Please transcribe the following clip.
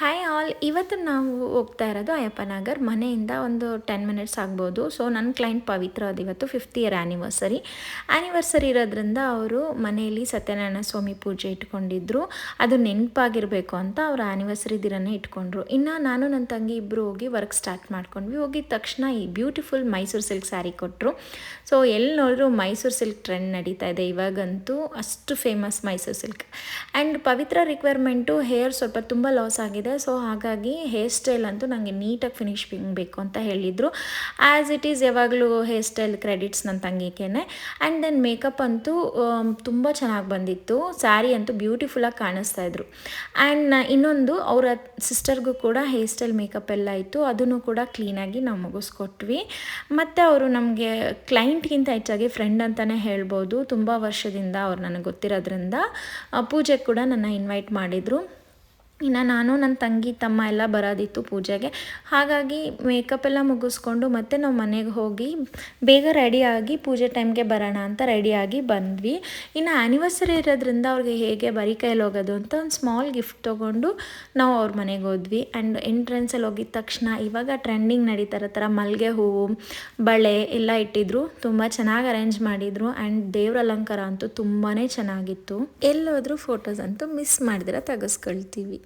Hi all, ಇವತ್ತು ನಾವು ಹೋಗ್ತಾ ಇರೋದು ಅಯ್ಯಪ್ಪ ನಗರ್ ಮನೆಯಿಂದ ಒಂದು 10 ಮಿನಿಟ್ಸ್ ಆಗ್ಬೋದು. ಸೊ ನನ್ನ ಕ್ಲೈಂಟ್ ಪವಿತ್ರ ಅದು ಇವತ್ತು 5th ಇಯರ್ ಆ್ಯನಿವರ್ಸರಿ ಇರೋದ್ರಿಂದ ಅವರು ಮನೆಯಲ್ಲಿ ಸತ್ಯನಾರಾಯಣ ಸ್ವಾಮಿ ಪೂಜೆ ಇಟ್ಕೊಂಡಿದ್ರು. ಅದು ನೆನಪಾಗಿರಬೇಕು ಅಂತ ಅವ್ರ ಆ್ಯನಿವರ್ಸರಿ ದಿನನೇ ಇಟ್ಕೊಂಡ್ರು. ಇನ್ನು ನಾನು ನನ್ನ ತಂಗಿ ಇಬ್ಬರು ಹೋಗಿ ವರ್ಕ್ ಸ್ಟಾರ್ಟ್ ಮಾಡ್ಕೊಂಡ್ವಿ. ಹೋಗಿದ ತಕ್ಷಣ ಈ ಬ್ಯೂಟಿಫುಲ್ ಮೈಸೂರು ಸಿಲ್ಕ್ ಸ್ಯಾರಿ ಕೊಟ್ಟರು. ಸೊ ಎಲ್ಲಿ ನೋಡಿದ್ರು ಮೈಸೂರು ಸಿಲ್ಕ್ ಟ್ರೆಂಡ್ ನಡೀತಾ ಇದೆ ಇವಾಗಂತೂ, ಅಷ್ಟು famous Mysore silk. And Pavitra requirement hair ಸ್ವಲ್ಪ ತುಂಬ ಲಾಸ್ ಆಗಿದೆ. ಸೊ ಹಾಗಾಗಿ ಹೇರ್ ಸ್ಟೈಲ್ ಅಂತೂ ನನಗೆ ನೀಟಾಗಿ ಫಿನಿಶಿಂಗ್ ಬೇಕು ಅಂತ ಹೇಳಿದರು. ಆ್ಯಸ್ ಇಟ್ ಈಸ್ ಯಾವಾಗಲೂ ಹೇರ್ ಸ್ಟೈಲ್ ಕ್ರೆಡಿಟ್ಸ್ ನನ್ನ ತಂಗಿಕೇನೆ. ಆ್ಯಂಡ್ ದೆನ್ ಮೇಕಪ್ ಅಂತೂ ತುಂಬ ಚೆನ್ನಾಗಿ ಬಂದಿತ್ತು. ಸ್ಯಾರಿ ಅಂತೂ ಬ್ಯೂಟಿಫುಲ್ಲಾಗಿ ಕಾಣಿಸ್ತಾ ಇದ್ರು. ಆ್ಯಂಡ್ ಇನ್ನೊಂದು ಅವರ ಸಿಸ್ಟರ್ಗೂ ಕೂಡ ಹೇರ್ ಸ್ಟೈಲ್ ಮೇಕಪ್ ಎಲ್ಲ ಇತ್ತು, ಅದನ್ನು ಕೂಡ ಕ್ಲೀನಾಗಿ ನಾವು ಮುಗಿಸ್ಕೊಟ್ವಿ. ಮತ್ತು ಅವರು ನಮಗೆ ಕ್ಲೈಂಟ್ಗಿಂತ ಹೆಚ್ಚಾಗಿ ಫ್ರೆಂಡ್ ಅಂತಲೇ ಹೇಳ್ಬೋದು. ತುಂಬ ವರ್ಷದಿಂದ ಅವ್ರು ನನಗೆ ಗೊತ್ತಿರೋದ್ರಿಂದ ಪೂಜೆಗೆ ಕೂಡ ನನ್ನ ಇನ್ವೈಟ್ ಮಾಡಿದರು. ಇನ್ನು ನಾನು ನನ್ನ ತಂಗಿ ತಮ್ಮ ಎಲ್ಲ ಬರೋದಿತ್ತು ಪೂಜೆಗೆ. ಹಾಗಾಗಿ ಮೇಕಪ್ ಎಲ್ಲ ಮುಗಿಸ್ಕೊಂಡು ಮತ್ತೆ ನಾವು ಮನೆಗೆ ಹೋಗಿ ಬೇಗ ರೆಡಿಯಾಗಿ ಪೂಜೆ ಟೈಮ್ಗೆ ಬರೋಣ ಅಂತ ರೆಡಿಯಾಗಿ ಬಂದ್ವಿ. ಇನ್ನು ಆ್ಯನಿವರ್ಸರಿ ಇರೋದ್ರಿಂದ ಅವ್ರಿಗೆ ಹೇಗೆ ಬರೀ ಕೈಯಲ್ಲಿ ಹೋಗೋದು ಅಂತ ಒಂದು ಸ್ಮಾಲ್ ಗಿಫ್ಟ್ ತೊಗೊಂಡು ನಾವು ಅವ್ರ ಮನೆಗೆ ಹೋದ್ವಿ. ಆ್ಯಂಡ್ ಎಂಟ್ರೆನ್ಸಲ್ಲಿ ಹೋಗಿದ ತಕ್ಷಣ ಇವಾಗ ಟ್ರೆಂಡಿಂಗ್ ನಡೀತಾರೋ ಥರ ಮಲ್ಲಿಗೆ ಹೂವು, ಬಳೆ ಎಲ್ಲ ಇಟ್ಟಿದ್ರು. ತುಂಬ ಚೆನ್ನಾಗಿ ಅರೇಂಜ್ ಮಾಡಿದರು. ಆ್ಯಂಡ್ ದೇವ್ರ ಅಲಂಕಾರ ಅಂತೂ ತುಂಬಾ ಚೆನ್ನಾಗಿತ್ತು. ಎಲ್ಲೋದ್ರೂ ಫೋಟೋಸ್ ಅಂತೂ ಮಿಸ್ ಮಾಡಿದ್ರೆ ತೆಗೆಸ್ಕೊಳ್ತೀವಿ.